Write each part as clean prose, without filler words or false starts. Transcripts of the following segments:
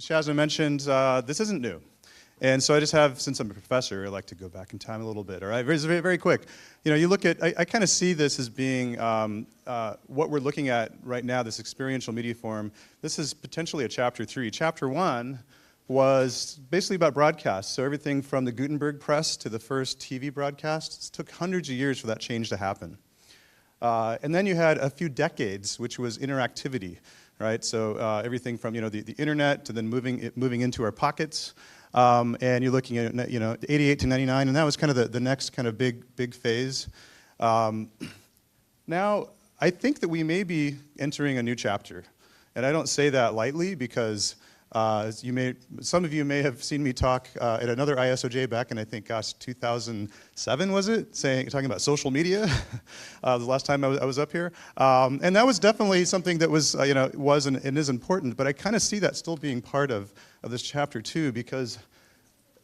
Shazna mentioned, this isn't new. And so I just have, since I'm a professor, I like to go back in time a little bit, all right? Very, very quick. You know, you look at, I kind of see this as being what we're looking at right now, this experiential media form. This is potentially a chapter 3. Chapter 1 was basically about broadcast. So everything from the Gutenberg press to the first TV broadcasts, it took hundreds of years for that change to happen. And then you had a few decades, which was interactivity, right? So everything from, the internet to then moving into our pockets. And you're looking at, 88 to 99, and that was kind of the next kind of big phase. Now, I think that we may be entering a new chapter. And I don't say that lightly because some of you may have seen me talk at another ISOJ back in, I think, 2007 was it? Talking about social media, the last time I was up here. And that was definitely something that was, was and is important, but I kind of see that still being part of this chapter too, because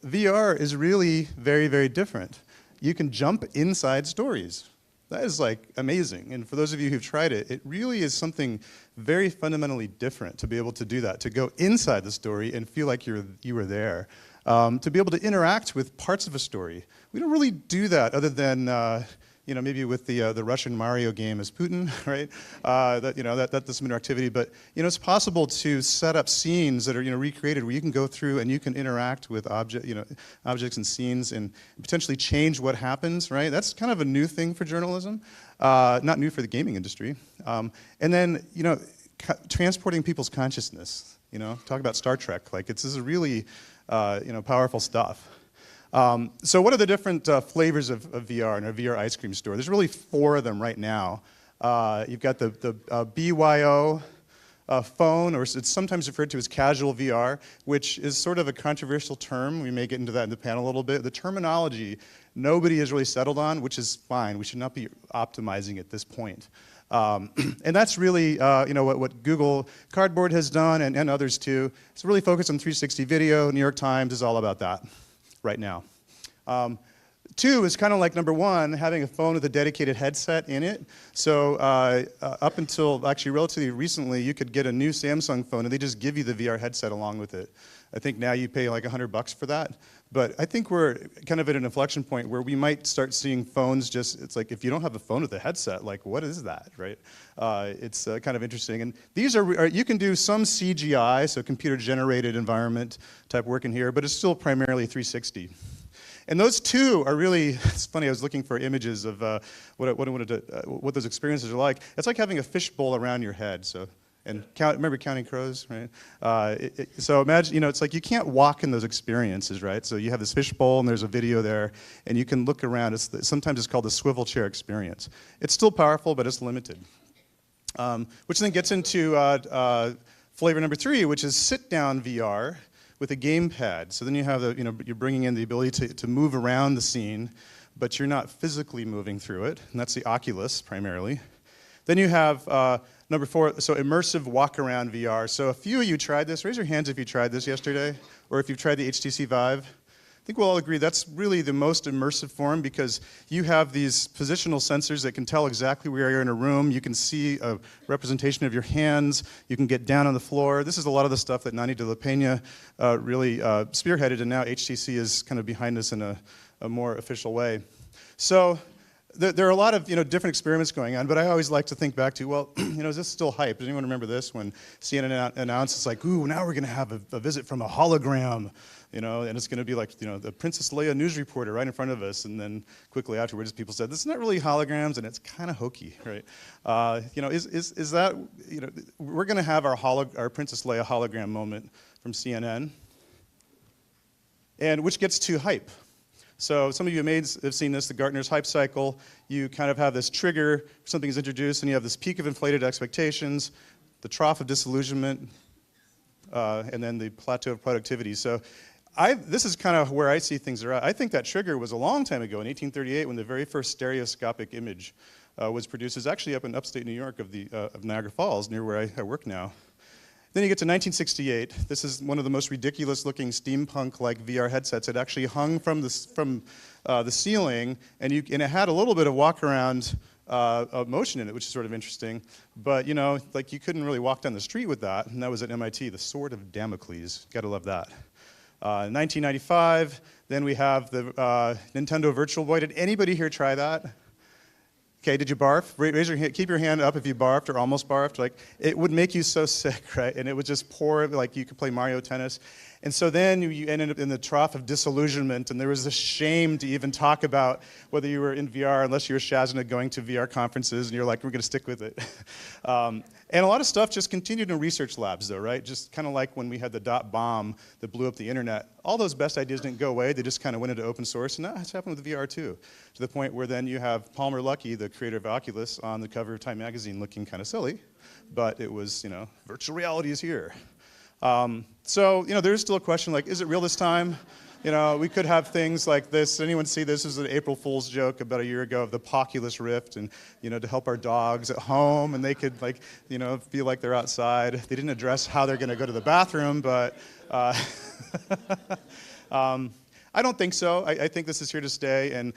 VR is really very, very different. You can jump inside stories. That is like amazing. And for those of you who've tried it, it really is something very fundamentally different to be able to do that, to go inside the story and feel like you were there. To be able to interact with parts of a story. We don't really do that other than maybe with the Russian Mario game as Putin, right? That's some interactivity. But it's possible to set up scenes that are recreated where you can go through and you can interact with objects and scenes and potentially change what happens, right? That's kind of a new thing for journalism, not new for the gaming industry. And then transporting people's consciousness. Talk about Star Trek. Like this is really powerful stuff. So what are the different flavors of VR in a VR ice cream store? There's really 4 of them right now. You've got the BYO phone, or it's sometimes referred to as casual VR, which is sort of a controversial term. We may get into that in the panel a little bit. The terminology, nobody has really settled on, which is fine. We should not be optimizing at this point. And that's really what Google Cardboard has done, and others too. It's really focused on 360 video. New York Times is all about that right now. 2 is kind of like number 1, having a phone with a dedicated headset in it. So up until actually relatively recently, you could get a new Samsung phone and they just give you the VR headset along with it. I think now you pay like $100 for that. But I think we're kind of at an inflection point where we might start seeing phones it's like if you don't have a phone with a headset, like what is that, right? It's kind of interesting. And these you can do some CGI, so computer generated environment type work in here, but it's still primarily 360. And those 2 are really, it's funny, I was looking for images of what those experiences are like. It's like having a fishbowl around your head, and remember Counting Crows, right? So imagine, it's like you can't walk in those experiences, right? So you have this fishbowl and there's a video there and you can look around. Sometimes it's called the swivel chair experience. It's still powerful, but it's limited. Which then gets into flavor number 3, which is sit-down VR with a gamepad. So then you have you're bringing in the ability to move around the scene, but you're not physically moving through it, and that's the Oculus primarily. Then you have number 4, so immersive walk-around VR. So a few of you tried this. Raise your hands if you tried this yesterday, or if you've tried the HTC Vive. I think we'll all agree that's really the most immersive form because you have these positional sensors that can tell exactly where you're in a room. You can see a representation of your hands. You can get down on the floor. This is a lot of the stuff that Nani de la Peña really spearheaded, and now HTC is kind of behind us in a more official way. So there are a lot of different experiments going on, but I always like to think back to, well, is this still hype? Does anyone remember this when CNN announced it's like, ooh, now we're going to have a visit from a hologram, and it's going to be like the Princess Leia news reporter right in front of us, and then quickly afterwards people said this is not really holograms and it's kind of hokey, right? Is that we're going to have our Princess Leia hologram moment from CNN, and which gets to hype. So some of you have seen this, the Gartner's hype cycle. You kind of have this trigger, something is introduced, and you have this peak of inflated expectations, the trough of disillusionment, and then the plateau of productivity. So this is kind of where I see things are at. I think that trigger was a long time ago in 1838 when the very first stereoscopic image was produced. It's actually up in upstate New York of Niagara Falls, near where I work now. Then you get to 1968. This is one of the most ridiculous-looking steampunk-like VR headsets. It actually hung from the ceiling, and it had a little bit of walk-around motion in it, which is sort of interesting. But, you know, like you couldn't really walk down the street with that, and that was at MIT, the Sword of Damocles. Gotta love that. 1995, then we have the Nintendo Virtual Boy. Did anybody here try that? Okay, did you barf? Raise your hand, keep your hand up if you barfed or almost barfed. Like, it would make you so sick, right? And it would just pour, like you could play Mario Tennis. And so then you ended up in the trough of disillusionment, and there was this shame to even talk about whether you were in VR, unless you were Shazna going to VR conferences, and you're like, we're going to stick with it. And a lot of stuff just continued in research labs, though, right? Just kind of like when we had the dot bomb that blew up the internet. All those best ideas didn't go away. They just kind of went into open source, and that's happened with VR, too, to the point where then you have Palmer Luckey, the creator of Oculus, on the cover of Time magazine looking kind of silly, but it was, you know, virtual reality is here. So, you know, there's still a question like, is it real this time? You know, we could have things like this. Anyone see this? This was an April Fool's joke about a year ago of the Poculus Rift, and, you know, to help our dogs at home, and they could, like, you know, feel like they're outside. They didn't address how they're going to go to the bathroom, but I don't think so. I think this is here to stay, and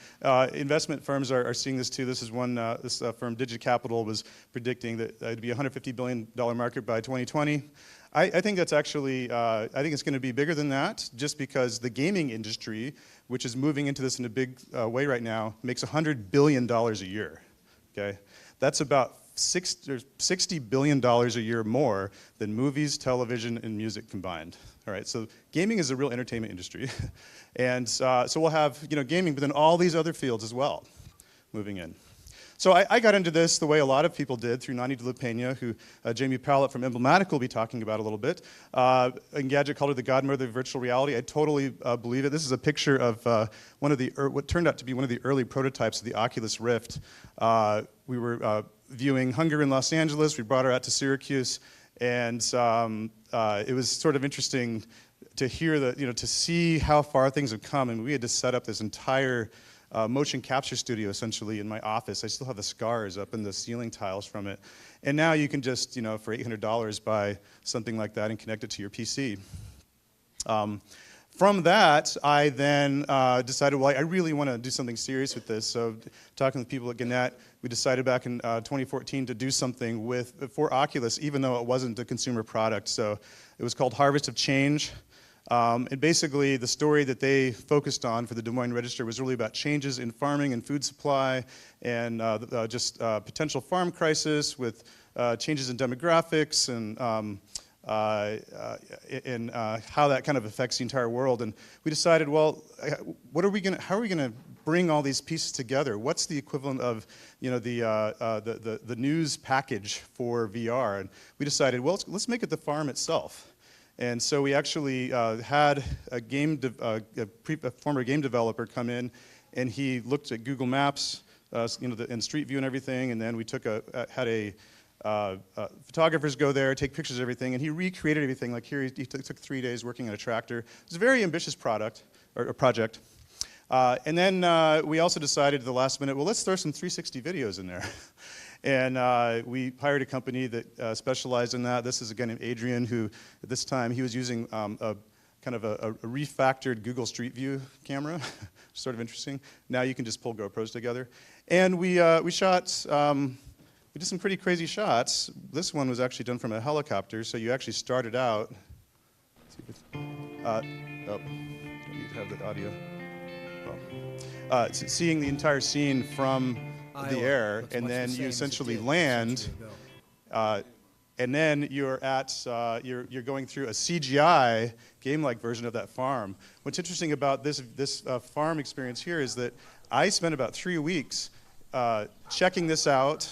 investment firms are seeing this too. This is one, this firm, DigiCapital, was predicting that it'd be a $150 billion market by 2020. I think that's actually, I think it's going to be bigger than that, just because the gaming industry, which is moving into this in a big way right now, makes $100 billion a year, okay? That's about $60 billion a year more than movies, television, and music combined. All right, so gaming is a real entertainment industry. And so we'll have, you know, gaming, but then all these other fields as well moving in. So I got into this the way a lot of people did through Nani de la Peña, who Jamie Powlett from Emblematic will be talking about a little bit. Engadget called her the godmother of virtual reality. I totally believe it. This is a picture of one of the, what turned out to be one of the early prototypes of the Oculus Rift. We were viewing Hunger in Los Angeles. We brought her out to Syracuse, and it was sort of interesting to hear that, you know, to see how far things have come. And we had to set up this entire motion capture studio, essentially, in my office. I still have the scars up in the ceiling tiles from it. And now you can just, you know, for $800 buy something like that and connect it to your PC. From that, I then decided, well, I really want to do something serious with this. So talking with people at Gannett, we decided back in 2014 to do something for Oculus, even though it wasn't a consumer product. So it was called Harvest of Change. And basically, the story that they focused on for the Des Moines Register was really about changes in farming and food supply, and just potential farm crisis with changes in demographics and how that kind of affects the entire world. And we decided, well, how are we going to bring all these pieces together? What's the equivalent of, you know, the news package for VR? And we decided, well, let's make it the farm itself. And so we actually had a former game developer come in, and he looked at Google Maps, you know, and Street View and everything, and then we had photographers go there, take pictures of everything, and he recreated everything. Like here, he took 3 days working on a tractor. It was a very ambitious project. And then we also decided at the last minute, well, let's throw some 360 videos in there. And we hired a company that specialized in that. This is a guy named Adrian, who at this time he was using a kind of a refactored Google Street View camera, sort of interesting. Now you can just pull GoPros together. And we shot, we did some pretty crazy shots. This one was actually done from a helicopter, so you actually started out. Don't need to have the audio. Well, seeing the entire scene from the air, and then you essentially land, and then you're going through a CGI game-like version of that farm. What's interesting about this farm experience here is that I spent about 3 weeks checking this out,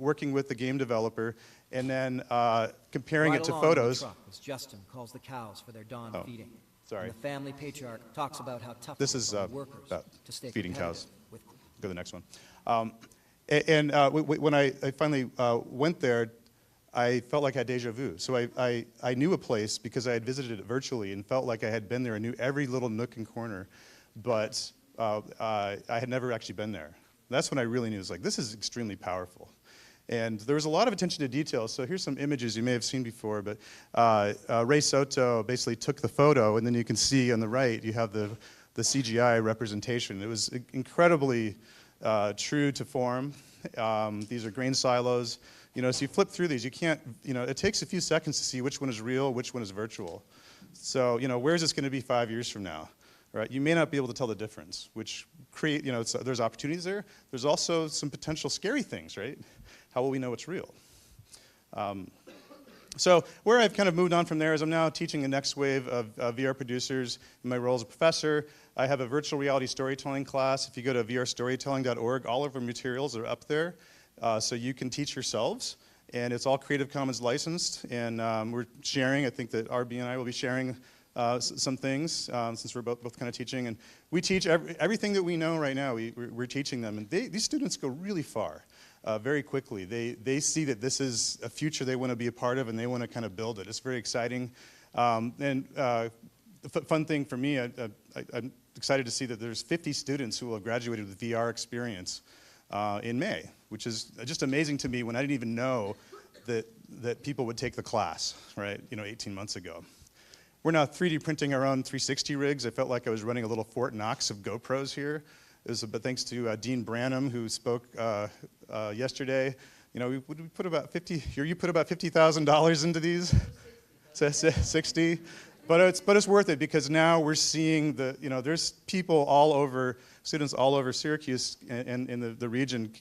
working with the game developer, and then comparing it to photos. As Justin calls the cows for their dawn feeding. Sorry. And the family patriarch talks about how tough this is workers about to stay feeding cows. with Go to the next one. When I finally went there, I felt like I had deja vu. So I knew a place because I had visited it virtually and felt like I had been there. I knew every little nook and corner, but I had never actually been there. That's when I really knew, it was like, this is extremely powerful. And there was a lot of attention to detail. So here's some images you may have seen before, but Ray Soto basically took the photo, and then you can see on the right, you have the CGI representation. It was incredibly true to form. These are grain silos. So you flip through these, you can't, it takes a few seconds to see which one is real, which one is virtual. So, where's this going to be 5 years from now? Right? You may not be able to tell the difference, which create, there's opportunities there. There's also some potential scary things, right? How will we know what's real? So where I've kind of moved on from there is I'm now teaching the next wave of VR producers in my role as a professor. I have a virtual reality storytelling class. If you go to vrstorytelling.org, all of our materials are up there, so you can teach yourselves. And it's all Creative Commons licensed, and we're sharing. I think that RB and I will be sharing some things since we're both kind of teaching. And we teach everything that we know right now. We're teaching them, and these students go really far. Very quickly. They see that this is a future they want to be a part of, and they want to kind of build it. It's very exciting. The fun thing for me, I'm excited to see that there's 50 students who will have graduated with VR experience in May, which is just amazing to me when I didn't even know that people would take the class, right, 18 months ago. We're now 3D printing our own 360 rigs. I felt like I was running a little Fort Knox of GoPros here. But thanks to Dean Branham, who spoke yesterday. We put about you put about $50,000 into these, 60. But it's worth it because now we're seeing there's people all over, students all over Syracuse and in the region,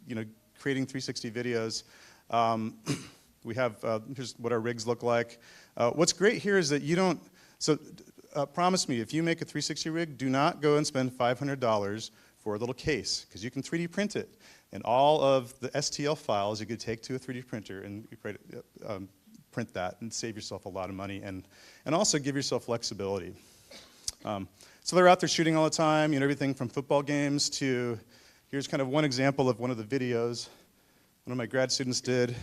creating 360 videos. We have here's what our rigs look like. What's great here is that you don't. So promise me, if you make a 360 rig, do not go and spend $500 for a little case, because you can 3D print it. And all of the STL files you could take to a 3D printer and print that and save yourself a lot of money and also give yourself flexibility. So they're out there shooting all the time, everything from football games to, here's kind of one example of one of the videos one of my grad students did.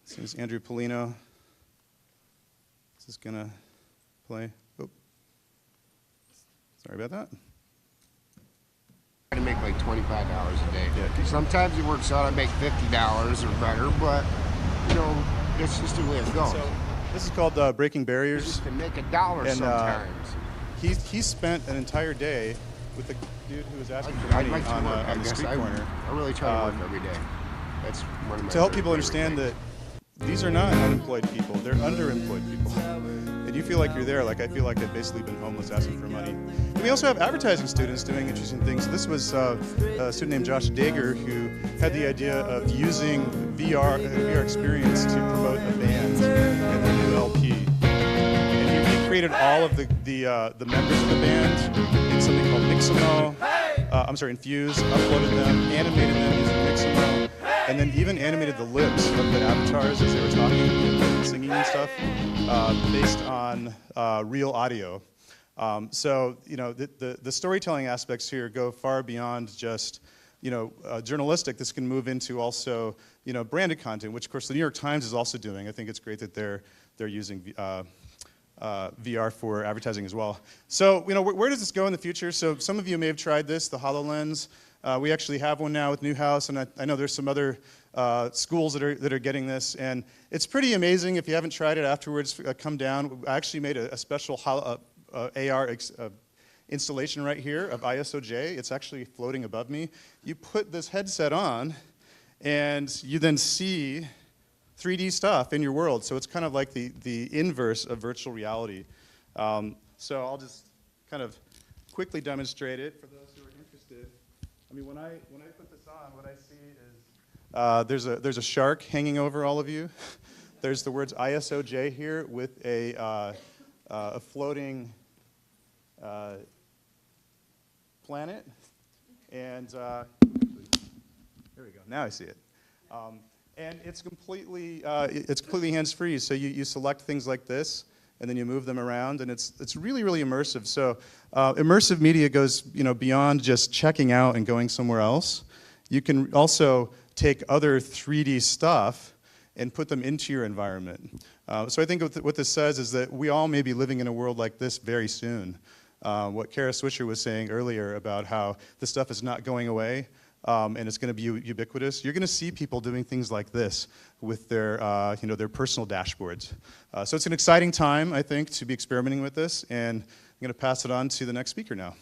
This is Andrew Polino. This is gonna play. Oh. Sorry about that. To make like $25 a day. Yeah. Sometimes it works out, I make $50 or better, but it's just the way it goes. So this is called Breaking Barriers. Just to make $1 and, sometimes. He spent an entire day with the dude who was asking for money on the street corner. I really try to work every day. That's one of my to help people understand things. that these are not unemployed people, they're underemployed people. And you feel like you're there, like I feel like I've basically been homeless asking for money. And we also have advertising students doing interesting things. This was a student named Josh Dager who had the idea of using VR experience to promote a band and their new LP. And he recreated all of the members of the band in something called Infuse, uploaded them, animated them using Mixamo, and then even animated the lips of the avatars as they were talking and singing and stuff based on real audio. So the storytelling aspects here go far beyond just journalistic. This can move into also branded content, which of course the New York Times is also doing. I think it's great that they're using VR for advertising as well. So where does this go in the future? So some of you may have tried this, the HoloLens. We actually have one now with Newhouse, and I know there's some other schools that are getting this, and it's pretty amazing. If you haven't tried it afterwards, come down. I actually made a special AR installation right here of ISOJ. It's actually floating above me. You put this headset on, and you then see 3D stuff in your world. So it's kind of like the inverse of virtual reality. So I'll just kind of quickly demonstrate it for those who are interested. I mean, when I put this on, what I see is there's a shark hanging over all of you. There's the words ISOJ here with a floating planet, and there we go. Now I see it, and it's completely hands-free. So you select things like this, and then you move them around, and it's really immersive. So immersive media goes beyond just checking out and going somewhere else. You can also take other 3D stuff and put them into your environment. So I think what this says is that we all may be living in a world like this very soon. What Kara Swisher was saying earlier about how this stuff is not going away and it's going to be ubiquitous. You're going to see people doing things like this with their their personal dashboards. So it's an exciting time, I think, to be experimenting with this, and I'm going to pass it on to the next speaker now.